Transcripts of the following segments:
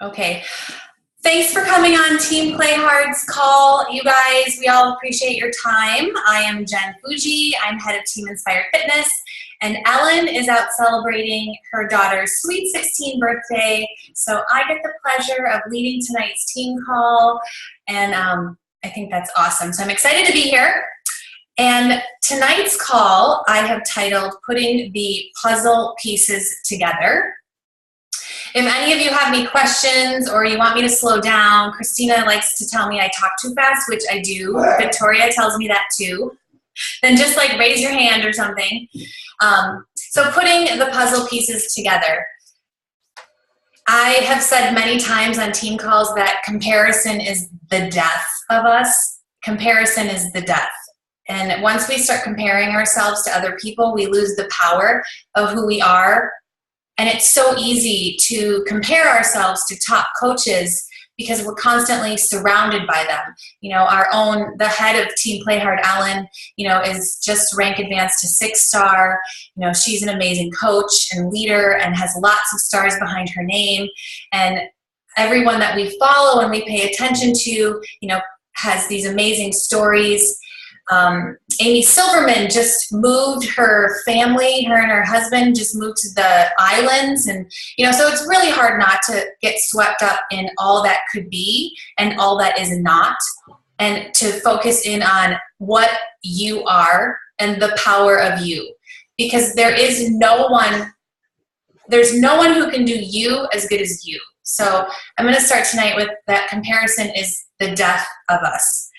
Okay. Thanks for coming on Team Play Hard's call, you guys. We all appreciate your time. I am Jen Fuji. I'm head of Team Inspired Fitness, and Ellen is out celebrating her daughter's sweet 16 birthday. So I get the pleasure of leading tonight's team call, and I think that's awesome. So I'm excited to be here. And tonight's call I have titled Putting the Puzzle Pieces Together. If any of you have any questions or you want me to slow down, Christina likes to tell me I talk too fast, which I do. Victoria tells me that too. Then just like raise your hand or something. So putting the puzzle pieces together. I have said many times on team calls that comparison is the death of us. Comparison is the death. And once we start comparing ourselves to other people, we lose the power of who we are. And it's so easy to compare ourselves to top coaches because we're constantly surrounded by them. You know, the head of Team Play Hard, Ellen, is just rank advanced to 6-star. She's an amazing coach and leader and has lots of stars behind her name. And everyone that we follow and we pay attention to, has these amazing stories. Amy Silverman just moved her family, her and her husband just moved to the islands. And, so it's really hard not to get swept up in all that could be and all that is not, and to focus in on what you are and the power of you. Because there's no one who can do you as good as you. So I'm going to start tonight with that comparison is the death of us.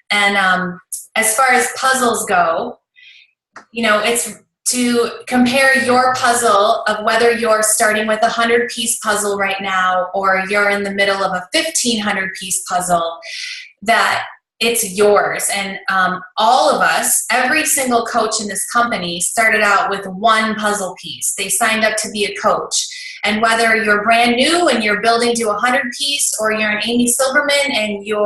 And, as far as puzzles go, it's to compare your puzzle of whether you're starting with a 100-piece puzzle right now or you're in the middle of a 1,500-piece puzzle, that it's yours. And all of us, every single coach in this company started out with one puzzle piece. They signed up to be a coach. And whether you're brand new and you're building to a 100-piece or you're an Amy Silverman and you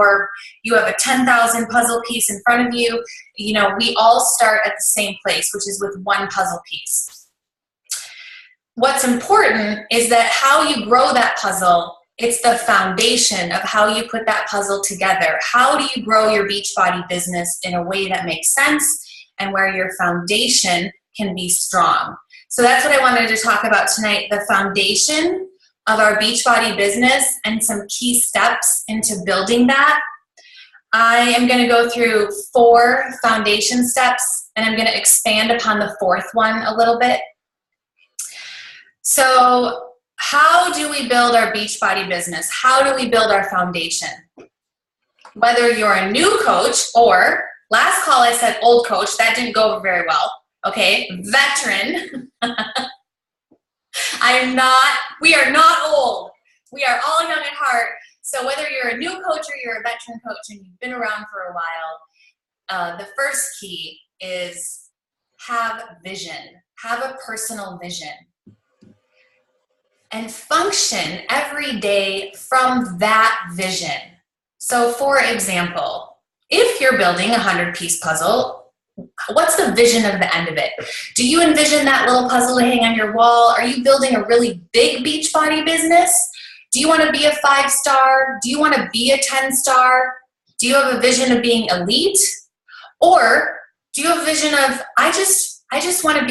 have a 10,000 puzzle piece in front of you, we all start at the same place, which is with one puzzle piece. What's important is that how you grow that puzzle, it's the foundation of how you put that puzzle together. How do you grow your Beachbody business in a way that makes sense and where your foundation can be strong? So that's what I wanted to talk about tonight, the foundation of our Beachbody business and some key steps into building that. I am going to go through 4 foundation steps, and I'm going to expand upon the 4th one a little bit. So how do we build our Beachbody business? How do we build our foundation? Whether you're a new coach or, last call I said old coach, that didn't go over very well. Okay, veteran. We are not old. We are all young at heart. So whether you're a new coach or you're a veteran coach and you've been around for a while, the first key is have vision. Have a personal vision. And function every day from that vision. So for example, if you're building a 100-piece puzzle, what's the vision of the end of it? Do you envision that little puzzle to hang on your wall? Are you building a really big Beachbody business? Do you want to be a 5-star? Do you want to be a 10-star? Do you have a vision of being elite? Or do you have a vision of, I just want to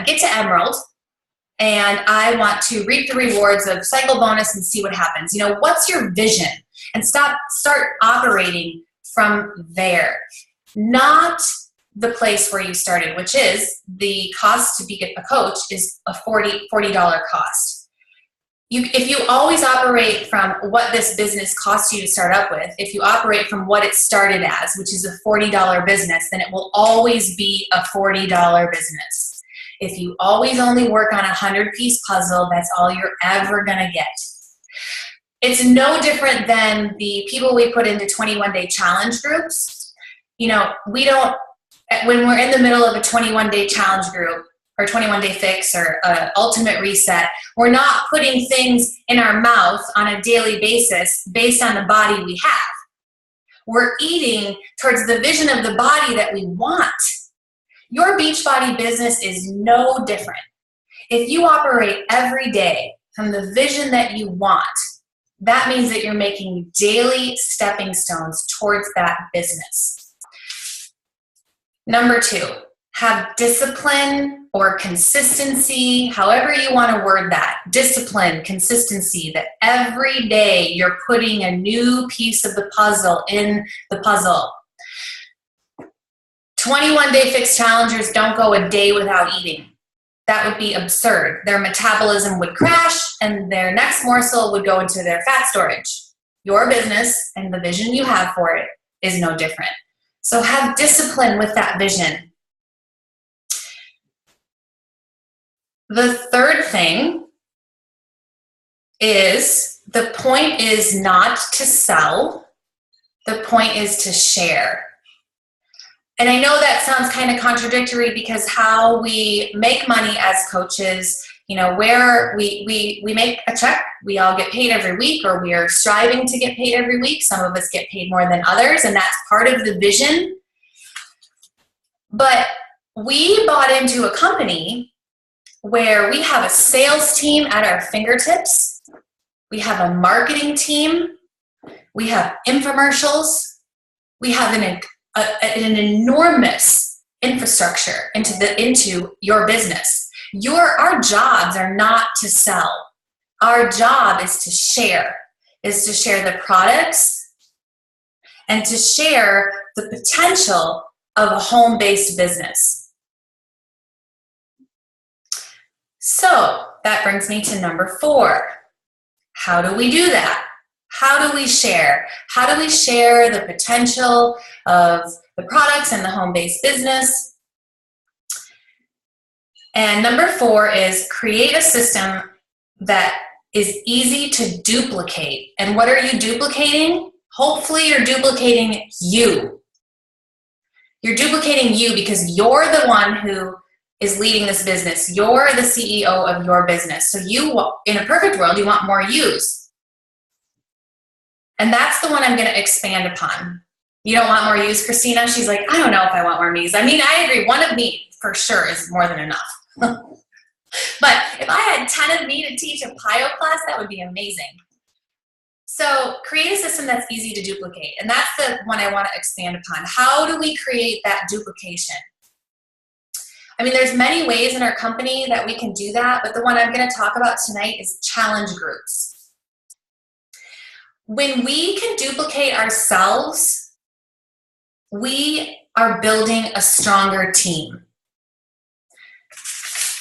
get to Emerald and I want to reap the rewards of cycle bonus and see what happens. What's your vision? And start operating from there. Not the place where you started, which is the cost to be a coach is a $40 cost. If you always operate from what this business costs you to start up with, if you operate from what it started as, which is a $40 business, then it will always be a $40 business. If you always only work on a 100-piece puzzle, that's all you're ever gonna get. It's no different than the people we put into 21-day challenge groups. When we're in the middle of a 21-day challenge group or 21-day fix or ultimate reset, we're not putting things in our mouth on a daily basis based on the body we have. We're eating towards the vision of the body that we want. Your Beachbody business is no different. If you operate every day from the vision that you want, that means that you're making daily stepping stones towards that business. Number 2, have discipline or consistency, however you want to word that. Discipline, consistency, that every day you're putting a new piece of the puzzle in the puzzle. 21-day fixed challengers don't go a day without eating. That would be absurd. Their metabolism would crash and their next morsel would go into their fat storage. Your business and the vision you have for it is no different. So have discipline with that vision. The third thing is the point is not to sell. The point is to share. And I know that sounds kind of contradictory because how we make money as coaches, you know, where we make a check, we all get paid every week, or we are striving to get paid every week. Some of us get paid more than others, and that's part of the vision. But we bought into a company where we have a sales team at our fingertips, we have a marketing team, we have infomercials, we have an enormous infrastructure into your business. Our jobs are not to sell. Our job is to share the products and to share the potential of a home-based business. So that brings me to number 4. How do we do that? How do we share? How do we share the potential of the products and the home-based business? And number 4 is create a system that is easy to duplicate. And what are you duplicating? Hopefully you're duplicating you. You're duplicating you because you're the one who is leading this business. You're the CEO of your business. So you, in a perfect world, you want more yous. And that's the one I'm going to expand upon. You don't want more yous, Christina? She's like, I don't know if I want more me's. I mean, I agree. One of me for sure is more than enough. But if I had 10 of me to teach a PIO class, that would be amazing. So create a system that's easy to duplicate. And that's the one I want to expand upon. How do we create that duplication? I mean, there's many ways in our company that we can do that, but the one I'm going to talk about tonight is challenge groups. When we can duplicate ourselves, we are building a stronger team.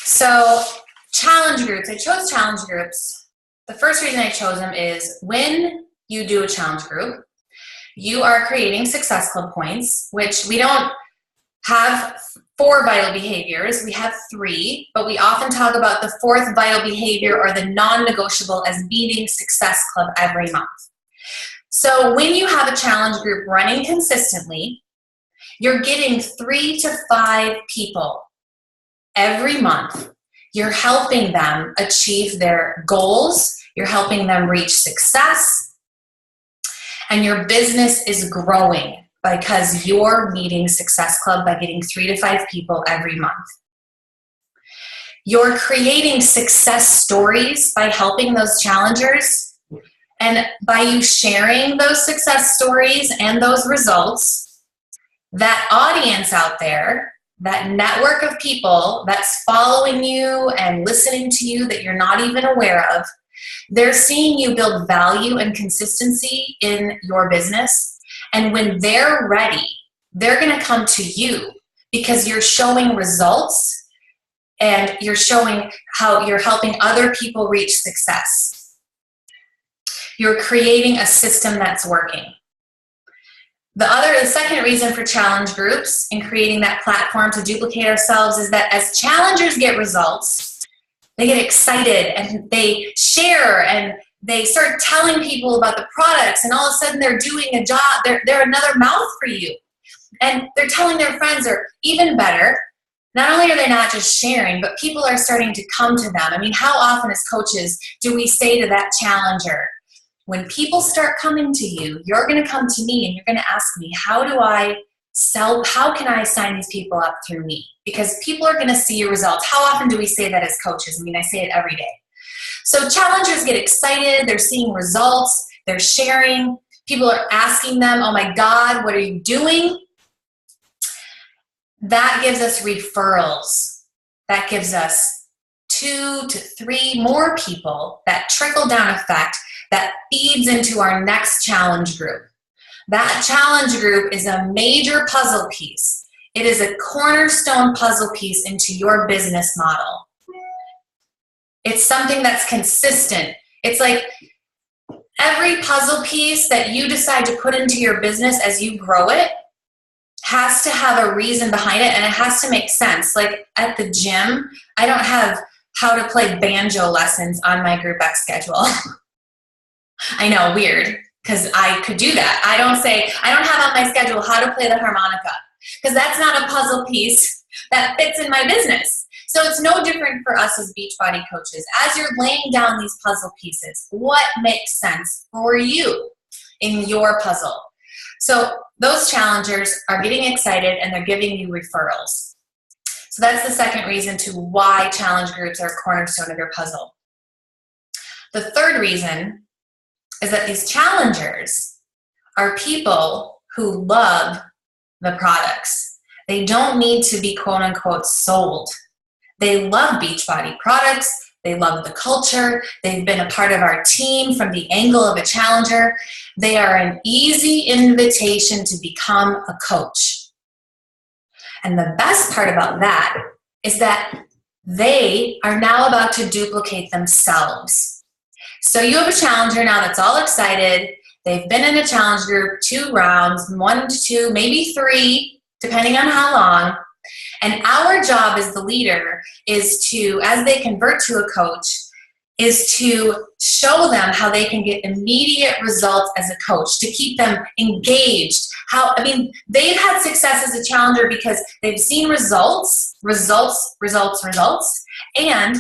So challenge groups, I chose challenge groups. The first reason I chose them is when you do a challenge group, you are creating Success Club points, which we don't have 4 vital behaviors. We have 3, but we often talk about the 4th vital behavior or the non-negotiable as beating Success Club every month. So when you have a challenge group running consistently, you're getting 3 to 5 people every month. You're helping them achieve their goals. You're helping them reach success. And your business is growing because you're meeting Success Club by getting 3 to 5 people every month. You're creating success stories by helping those challengers. And by you sharing those success stories and those results, that audience out there, that network of people that's following you and listening to you that you're not even aware of, they're seeing you build value and consistency in your business. And when they're ready, they're going to come to you because you're showing results and you're showing how you're helping other people reach success. You're creating a system that's working. The second reason for challenge groups and creating that platform to duplicate ourselves is that as challengers get results, they get excited and they share and they start telling people about the products, and all of a sudden they're doing a job, they're another mouth for you. And they're telling their friends, or even better, not only are they not just sharing, but people are starting to come to them. I mean, how often as coaches do we say to that challenger, when people start coming to you, you're going to come to me and you're going to ask me, how can I sign these people up through me? Because people are going to see your results. How often do we say that as coaches? I mean, I say it every day. So challengers get excited, they're seeing results, they're sharing, people are asking them, oh my God, what are you doing? That gives us referrals. That gives us 2 to 3 more people, that trickle down effect that feeds into our next challenge group. That challenge group is a major puzzle piece. It is a cornerstone puzzle piece into your business model. It's something that's consistent. It's like every puzzle piece that you decide to put into your business as you grow it has to have a reason behind it, and it has to make sense. Like at the gym, I don't have how to play banjo lessons on my Group X schedule. I know, weird, because I could do that. I don't have on my schedule how to play the harmonica, because that's not a puzzle piece that fits in my business. So it's no different for us as Beachbody coaches. As you're laying down these puzzle pieces, what makes sense for you in your puzzle? So those challengers are getting excited and they're giving you referrals. So that's the second reason to why challenge groups are a cornerstone of your puzzle. The third reason is that these challengers are people who love the products. They don't need to be quote unquote sold. They love Beachbody products. They love the culture. They've been a part of our team from the angle of a challenger. They are an easy invitation to become a coach. And the best part about that is that they are now about to duplicate themselves. So you have a challenger now that's all excited. They've been in a challenge group 2 rounds, 1 to 2, maybe 3, depending on how long. And our job as the leader is to, as they convert to a coach, is to show them how they can get immediate results as a coach, to keep them engaged. They've had success as a challenger because they've seen results, and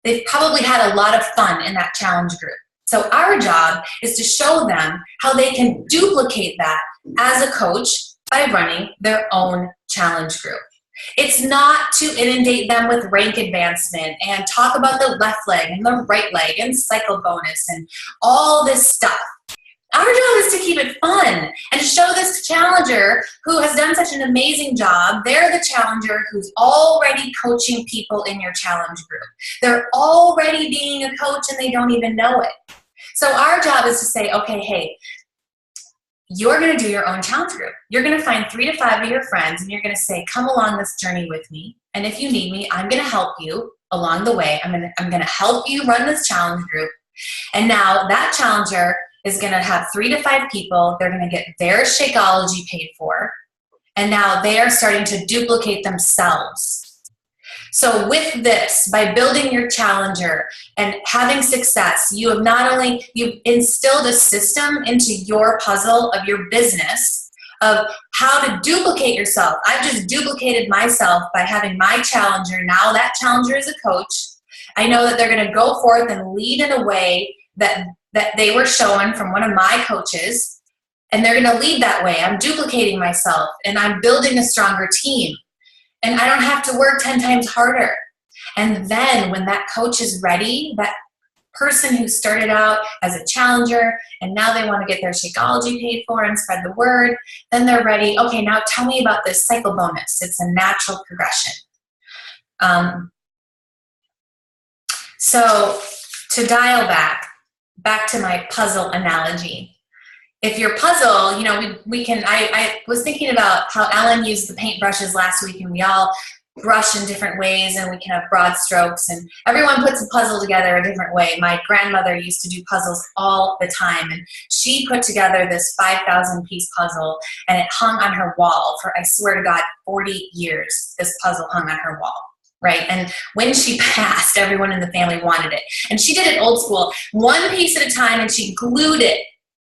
they've probably had a lot of fun in that challenge group. So our job is to show them how they can duplicate that as a coach by running their own challenge group. It's not to inundate them with rank advancement and talk about the left leg and the right leg and cycle bonus and all this stuff. Our job is to keep it fun and to show this challenger who has done such an amazing job. They're the challenger who's already coaching people in your challenge group. They're already being a coach and they don't even know it. So our job is to say, okay, hey, you're going to do your own challenge group. You're going to find 3 to 5 of your friends and you're going to say, come along this journey with me. And if you need me, I'm going to help you along the way. I'm going to help you run this challenge group. And now that challenger is going to have 3 to 5 people. They're going to get their Shakeology paid for. And now they are starting to duplicate themselves. So with this, by building your challenger and having success, you've instilled a system into your puzzle of your business of how to duplicate yourself. I've just duplicated myself by having my challenger. Now that challenger is a coach. I know that they're going to go forth and lead in a way that they were shown from one of my coaches, and they're going to lead that way. I'm duplicating myself, and I'm building a stronger team. And I don't have to work 10 times harder. And then when that coach is ready, that person who started out as a challenger and now they want to get their Shakeology paid for and spread the word, then they're ready. Okay, now tell me about this cycle bonus. It's a natural progression. So to dial back to my puzzle analogy. If your puzzle, I was thinking about how Ellen used the paintbrushes last week, and we all brush in different ways and we can have broad strokes, and everyone puts a puzzle together a different way. My grandmother used to do puzzles all the time, and she put together this 5,000 piece puzzle, and it hung on her wall for, I swear to God, 40 years. This puzzle hung on her wall. Right? And when she passed, everyone in the family wanted it. And she did it old school, one piece at a time, and she glued it.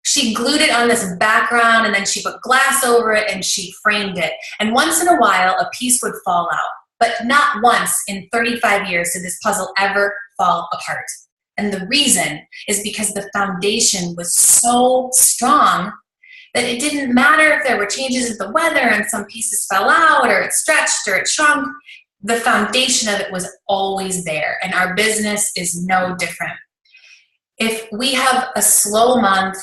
She glued it on this background, and then she put glass over it, and she framed it. And once in a while, a piece would fall out. But not once in 35 years did this puzzle ever fall apart. And the reason is because the foundation was so strong that it didn't matter if there were changes in the weather and some pieces fell out or it stretched or it shrunk. The foundation of it was always there. And our business is no different. if we have a slow month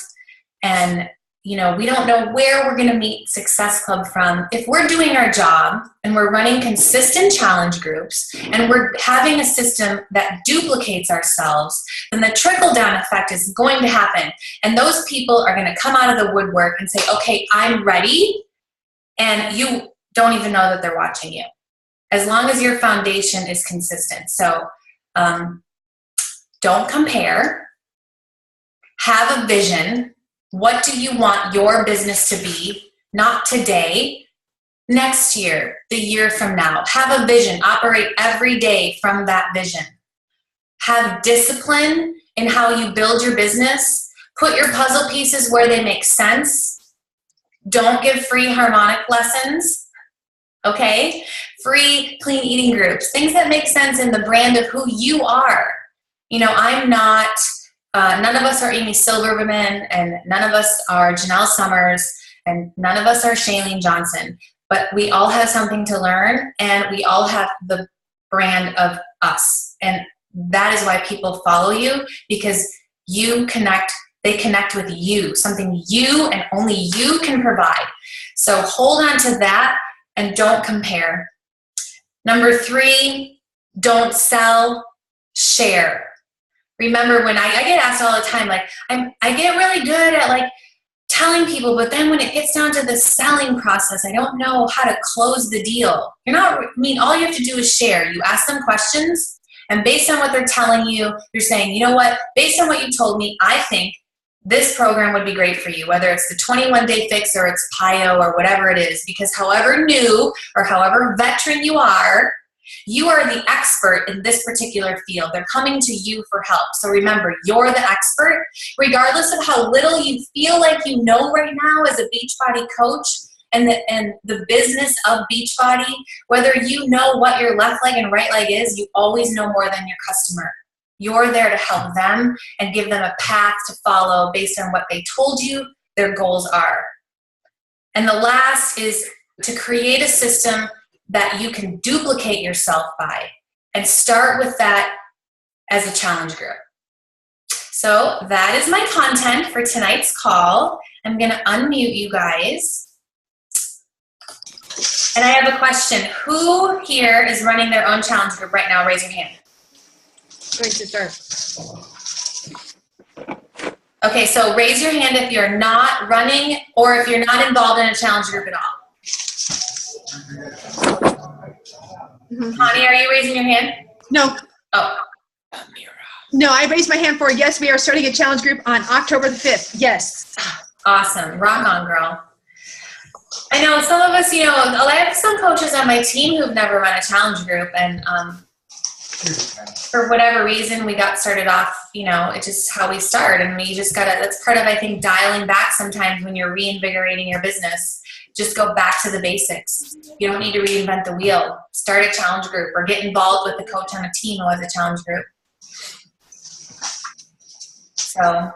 and we don't know where we're going to meet Success Club from, if we're doing our job and we're running consistent challenge groups and we're having a system that duplicates ourselves, then the trickle-down effect is going to happen. And those people are going to come out of the woodwork and say, okay, I'm ready, and you don't even know that they're watching you, as long as your foundation is consistent. So don't compare. Have a vision. What do you want your business to be? Not today, next year, the year from now. Have a vision. Operate every day from that vision. Have discipline in how you build your business. Put your puzzle pieces where they make sense. Don't give free harmonic lessons. Okay? Free clean eating groups. Things that make sense in the brand of who you are. I'm not... none of us are Amy Silverman, and none of us are Janelle Summers, and none of us are Shailene Johnson. But we all have something to learn, and we all have the brand of us. And that is why people follow you, because they connect with you, something you and only you can provide. So hold on to that and don't compare. Number 3, don't sell, share. Remember, when I get asked all the time, I get really good at telling people, but then when it gets down to the selling process, I don't know how to close the deal. All you have to do is share. You ask them questions, and based on what they're telling you, you're saying, you know what, based on what you told me, I think this program would be great for you, whether it's the 21-day fix or it's PIO or whatever it is, because however new or however veteran you are the expert in this particular field. They're coming to you for help. So remember, you're the expert. Regardless of how little you feel like you know right now as a Beachbody coach and the business of Beachbody, whether you know what your left leg and right leg is, you always know more than your customer. You're there to help them and give them a path to follow based on what they told you their goals are. And the last is to create a system that you can duplicate yourself by, and start with that as a challenge group. So that is my content for tonight's call. I'm going to unmute you guys. And I have a question. Who here is running their own challenge group right now? Raise your hand. Going to start. Okay, so raise your hand if you're not running or if you're not involved in a challenge group at all. Connie, are you raising your hand? No. Oh. No, I raised my hand for yes, we are starting a challenge group on October the 5th. Yes. Awesome. Rock on, girl. I know some of us, I have some coaches on my team who've never run a challenge group, and for whatever reason, we got started off, it's just how we start, and we just that's part of, I think, dialing back sometimes when you're reinvigorating your business. Just go back to the basics. You don't need to reinvent the wheel. Start a challenge group or get involved with the coach on a team who has a challenge group. So,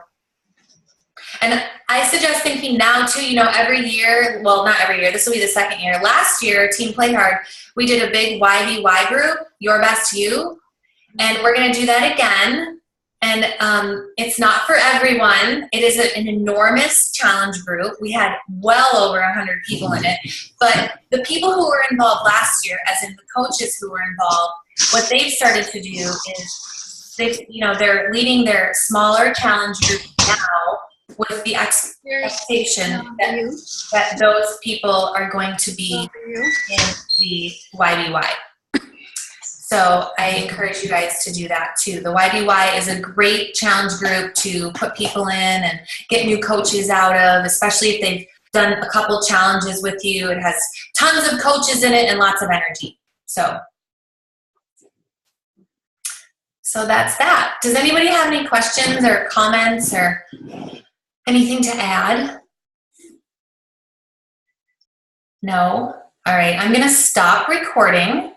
and I suggest thinking now too, every year, well, not every year, this will be the second year. Last year, Team Play Hard, we did a big YBY group, Your Best You, and we're going to do that again. And it's not for everyone. It is an enormous challenge group. We had well over 100 people in it. But the people who were involved last year, as in the coaches who were involved, what they've started to do is they're leading their smaller challenge group now with the expectation that those people are going to be in the YBY. So I encourage you guys to do that too. The YBY is a great challenge group to put people in and get new coaches out of, especially if they've done a couple challenges with you. It has tons of coaches in it and lots of energy. So that's that. Does anybody have any questions or comments or anything to add? No? All right, I'm going to stop recording.